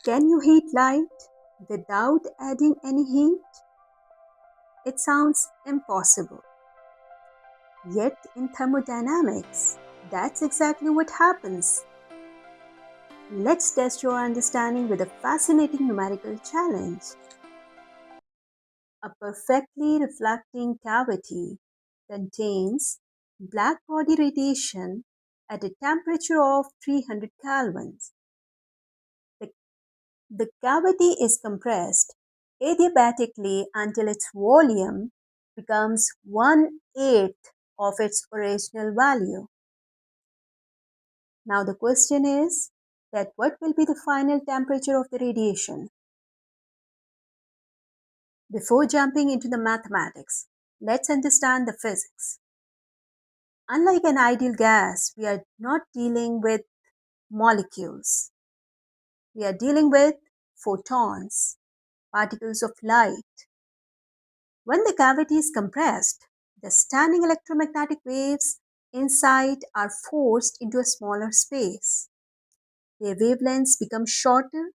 Can you heat light without adding any heat? It sounds impossible. Yet in thermodynamics, that's exactly what happens. Let's test your understanding with a fascinating numerical challenge. A perfectly reflecting cavity contains black-body radiation at a temperature of 300 kelvins. The, the cavity is compressed adiabatically until its volume becomes 1/8 of its original value. Now the question is that what will be the final temperature of the radiation? Before jumping into the mathematics, let's understand the physics. Unlike an ideal gas, we are not dealing with molecules. We are dealing with photons, particles of light. When the cavity is compressed, the standing electromagnetic waves inside are forced into a smaller space. Their wavelengths become shorter.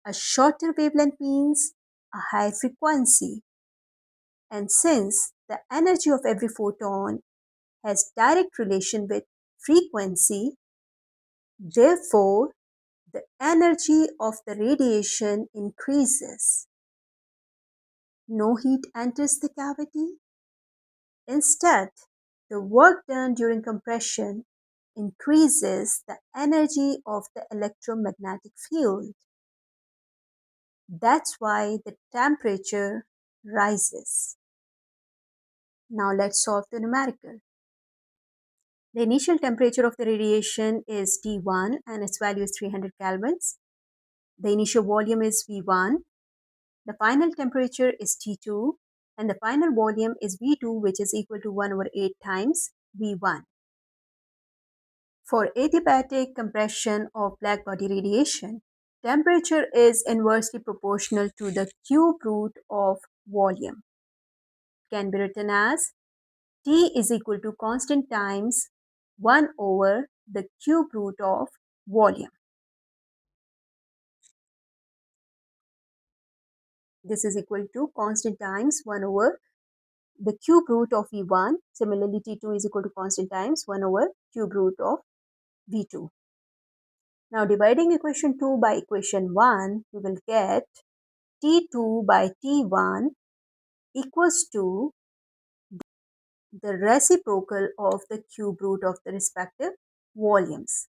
A shorter wavelength means a high frequency. And since the energy of every photon has direct relation with frequency, therefore the energy of the radiation increases. No heat enters the cavity. Instead, the work done during compression increases the energy of the electromagnetic field. That's why the temperature rises. Now let's solve the numerical. The initial temperature of the radiation is T1 and its value is 300 kelvins. The initial volume is V1. The final temperature is T2 and the final volume is V2, which is equal to 1/8 times V1. For adiabatic compression of black-body radiation, temperature is inversely proportional to the cube root of volume. It can be written as T is equal to constant times 1 over the cube root of volume. This is equal to constant times 1 over the cube root of V1. Similarly, T2 is equal to constant times 1 over cube root of V2. Now, dividing equation 2 by equation 1, we will get T2 by T1 equals to the reciprocal of the cube root of the respective volumes.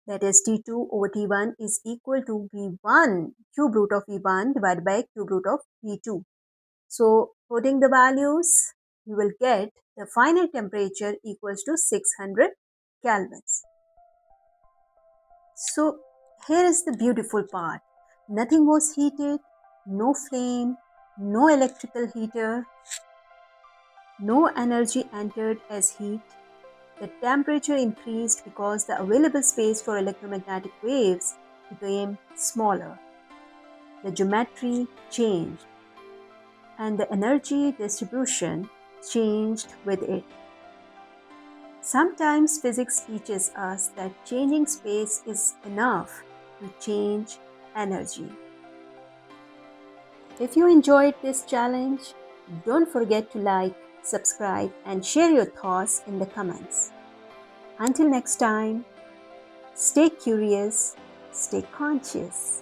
That is T2 over T1 is equal to V1, cube root of V1 divided by cube root of V2. So putting the values, we will get the final temperature equals to 600 kelvins. So here is the beautiful part. Nothing was heated, no flame, no electrical heater, no energy entered as heat. The temperature increased because the available space for electromagnetic waves became smaller. The geometry changed and the energy distribution changed with it. Sometimes physics teaches us that changing space is enough to change energy. If you enjoyed this challenge, don't forget to like, subscribe, and share your thoughts in the comments. Until next time, stay curious, stay conscious.